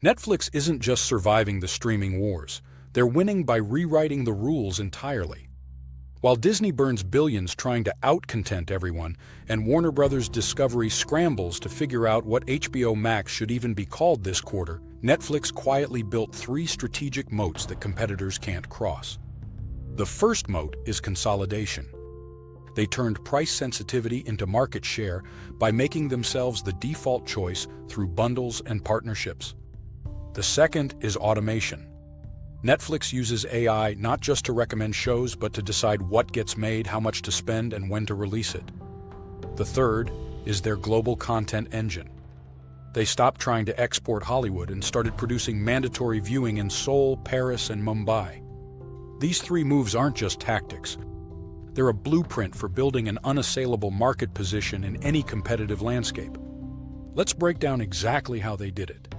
Netflix isn't just surviving the streaming wars, they're winning by rewriting the rules entirely. While Disney burns billions trying to out-content everyone, and Warner Bros. Discovery scrambles to figure out what HBO Max should even be called this quarter, Netflix quietly built 3 strategic moats that competitors can't cross. The first moat is consolidation. They turned price sensitivity into market share by making themselves the default choice through bundles and partnerships. The second is automation. Netflix uses AI not just to recommend shows, but to decide what gets made, how much to spend, and when to release it. The third is their global content engine. They stopped trying to export Hollywood and started producing mandatory viewing in Seoul, Paris, and Mumbai. These 3 moves aren't just tactics. They're a blueprint for building an unassailable market position in any competitive landscape. Let's break down exactly how they did it.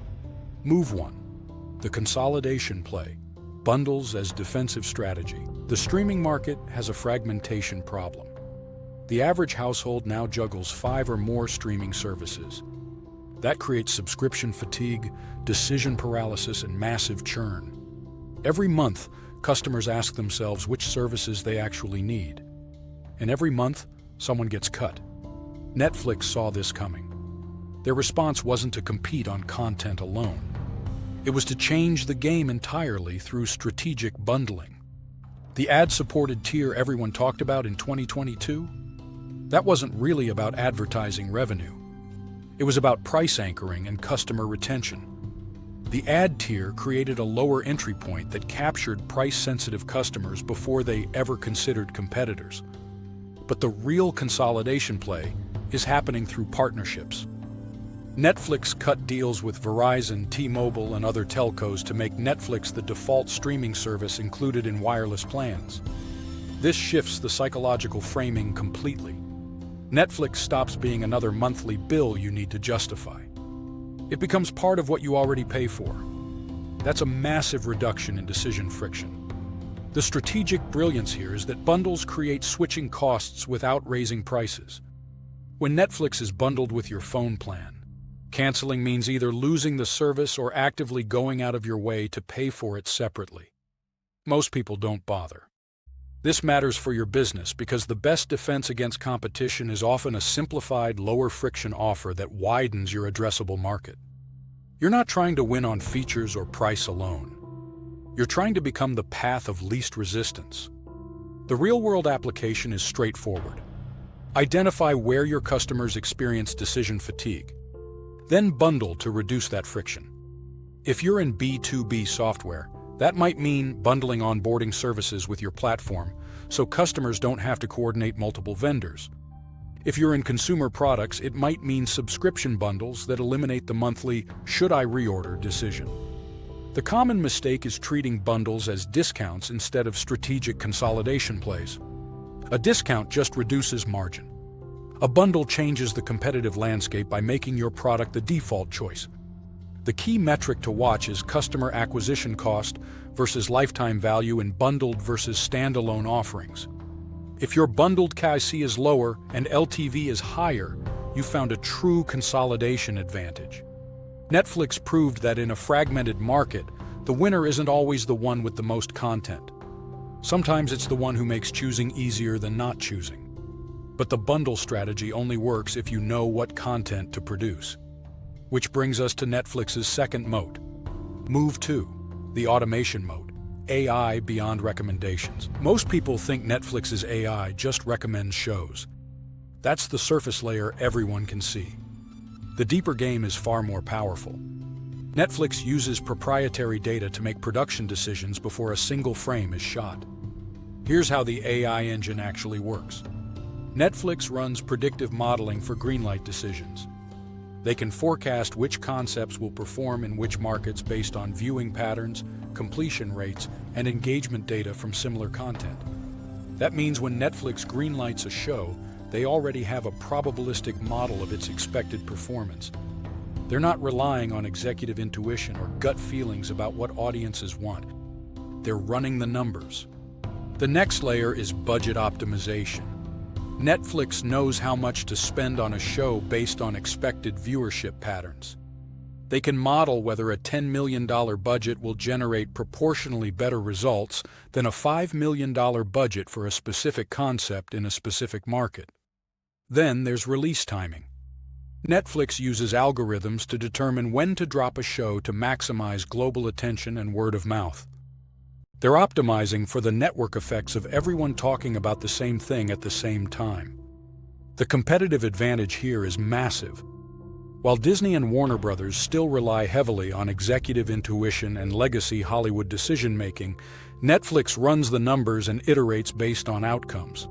Move 1. The consolidation play. Bundles as defensive strategy. The streaming market has a fragmentation problem. The average household now juggles 5 or more streaming services. That creates subscription fatigue, decision paralysis, and massive churn. Every month, customers ask themselves which services they actually need. And every month, someone gets cut. Netflix saw this coming. Their response wasn't to compete on content alone. It was to change the game entirely through strategic bundling. The ad-supported tier everyone talked about in 2022? That wasn't really about advertising revenue. It was about price anchoring and customer retention. The ad tier created a lower entry point that captured price-sensitive customers before they ever considered competitors. But the real consolidation play is happening through partnerships. Netflix cut deals with Verizon, T-Mobile, and other telcos to make Netflix the default streaming service included in wireless plans. This shifts the psychological framing completely. Netflix stops being another monthly bill you need to justify. It becomes part of what you already pay for. That's a massive reduction in decision friction. The strategic brilliance here is that bundles create switching costs without raising prices. When Netflix is bundled with your phone plan, canceling means either losing the service or actively going out of your way to pay for it separately. Most people don't bother. This matters for your business because the best defense against competition is often a simplified, lower-friction offer that widens your addressable market. You're not trying to win on features or price alone. You're trying to become the path of least resistance. The real-world application is straightforward. Identify where your customers experience decision fatigue. Then bundle to reduce that friction. If you're in B2B software, that might mean bundling onboarding services with your platform so customers don't have to coordinate multiple vendors. If you're in consumer products, it might mean subscription bundles that eliminate the monthly "should I reorder" decision. The common mistake is treating bundles as discounts instead of strategic consolidation plays. A discount just reduces margin. A bundle changes the competitive landscape by making your product the default choice. The key metric to watch is customer acquisition cost versus lifetime value in bundled versus standalone offerings. If your bundled CAC is lower and LTV is higher, you found a true consolidation advantage. Netflix proved that in a fragmented market, the winner isn't always the one with the most content. Sometimes it's the one who makes choosing easier than not choosing. But the bundle strategy only works if you know what content to produce. Which brings us to Netflix's second moat. Move 2, the automation moat. AI beyond recommendations. Most people think Netflix's AI just recommends shows. That's the surface layer everyone can see. The deeper game is far more powerful. Netflix uses proprietary data to make production decisions before a single frame is shot. Here's how the AI engine actually works. Netflix runs predictive modeling for greenlight decisions. They can forecast which concepts will perform in which markets based on viewing patterns, completion rates, and engagement data from similar content. That means when Netflix greenlights a show, they already have a probabilistic model of its expected performance. They're not relying on executive intuition or gut feelings about what audiences want. They're running the numbers. The next layer is budget optimization. Netflix knows how much to spend on a show based on expected viewership patterns. They can model whether a $10 million budget will generate proportionally better results than a $5 million budget for a specific concept in a specific market. Then there's release timing. Netflix uses algorithms to determine when to drop a show to maximize global attention and word of mouth. They're optimizing for the network effects of everyone talking about the same thing at the same time. The competitive advantage here is massive. While Disney and Warner Brothers still rely heavily on executive intuition and legacy Hollywood decision-making, Netflix runs the numbers and iterates based on outcomes.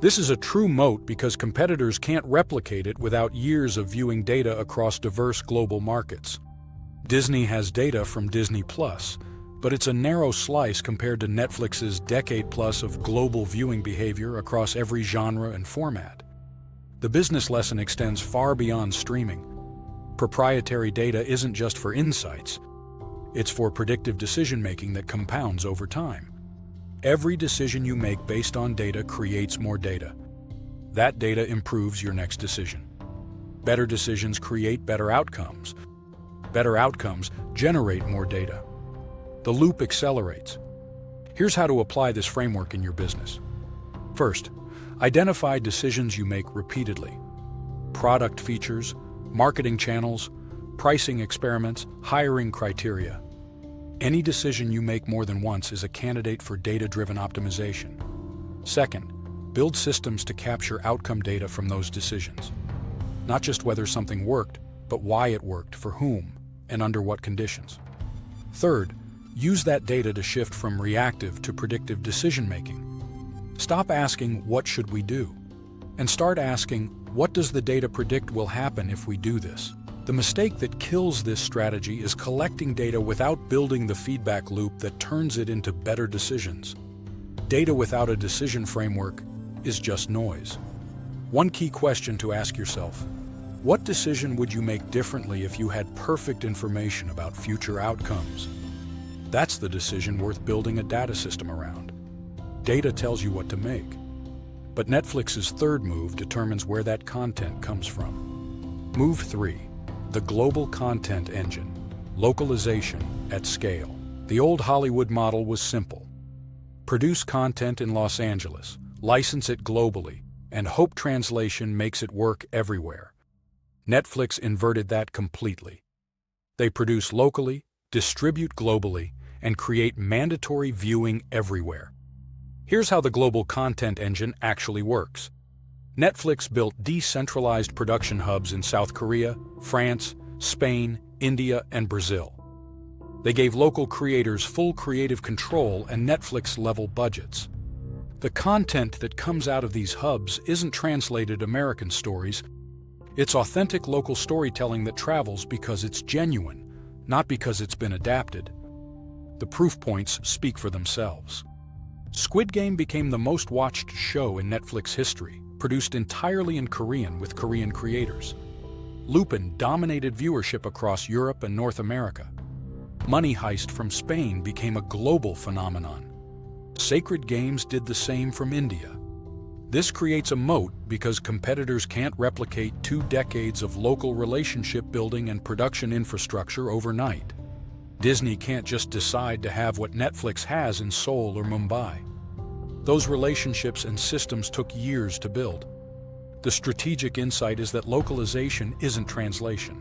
This is a true moat because competitors can't replicate it without years of viewing data across diverse global markets. Disney has data from Disney+, but it's a narrow slice compared to Netflix's decade-plus of global viewing behavior across every genre and format. The business lesson extends far beyond streaming. Proprietary data isn't just for insights. It's for predictive decision-making that compounds over time. Every decision you make based on data creates more data. That data improves your next decision. Better decisions create better outcomes. Better outcomes generate more data. The loop accelerates. Here's how to apply this framework in your business. First, identify decisions you make repeatedly. Product features, marketing channels, pricing experiments, hiring criteria. Any decision you make more than once is a candidate for data-driven optimization. Second, build systems to capture outcome data from those decisions. Not just whether something worked, but why it worked, for whom, and under what conditions. Third, use that data to shift from reactive to predictive decision-making. Stop asking, "What should we do?" and start asking, "What does the data predict will happen if we do this?" The mistake that kills this strategy is collecting data without building the feedback loop that turns it into better decisions. Data without a decision framework is just noise. One key question to ask yourself: what decision would you make differently if you had perfect information about future outcomes? That's the decision worth building a data system around. Data tells you what to make. But Netflix's third move determines where that content comes from. Move 3. The global content engine. Localization at scale. The old Hollywood model was simple. Produce content in Los Angeles, license it globally, and hope translation makes it work everywhere. Netflix inverted that completely. They produce locally, distribute globally, and create mandatory viewing everywhere. Here's how the global content engine actually works. Netflix built decentralized production hubs in South Korea, France, Spain, India, and Brazil. They gave local creators full creative control and Netflix-level budgets. The content that comes out of these hubs isn't translated American stories. It's authentic local storytelling that travels because it's genuine, not because it's been adapted. The proof points speak for themselves. Squid Game became the most watched show in Netflix history, produced entirely in Korean with Korean creators. Lupin dominated viewership across Europe and North America. Money Heist from Spain became a global phenomenon. Sacred Games did the same from India. This creates a moat because competitors can't replicate 2 decades of local relationship building and production infrastructure overnight. Disney can't just decide to have what Netflix has in Seoul or Mumbai. Those relationships and systems took years to build. The strategic insight is that localization isn't translation.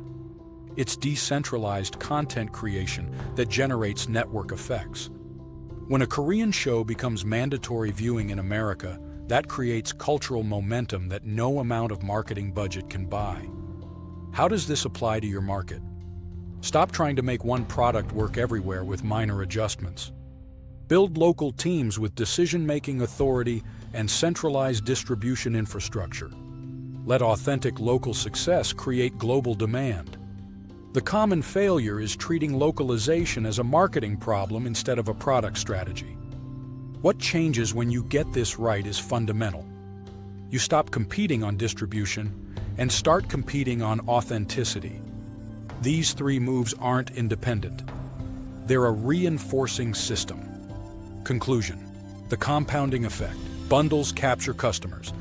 It's decentralized content creation that generates network effects. When a Korean show becomes mandatory viewing in America, that creates cultural momentum that no amount of marketing budget can buy. How does this apply to your market? Stop trying to make one product work everywhere with minor adjustments. Build local teams with decision-making authority and centralized distribution infrastructure. Let authentic local success create global demand. The common failure is treating localization as a marketing problem instead of a product strategy. What changes when you get this right is fundamental. You stop competing on distribution and start competing on authenticity. These 3 moves aren't independent. They're a reinforcing system. Conclusion: the compounding effect. Bundles capture customers.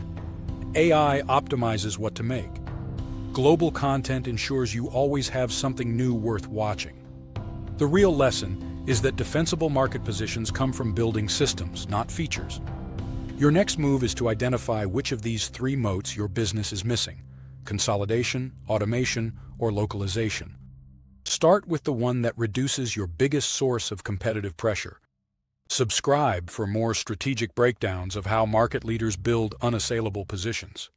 AI optimizes what to make. Global content ensures you always have something new worth watching. The real lesson is that defensible market positions come from building systems, not features. Your next move is to identify which of these three moats your business is missing: consolidation, automation, or localization. Start with the one that reduces your biggest source of competitive pressure. Subscribe for more strategic breakdowns of how market leaders build unassailable positions.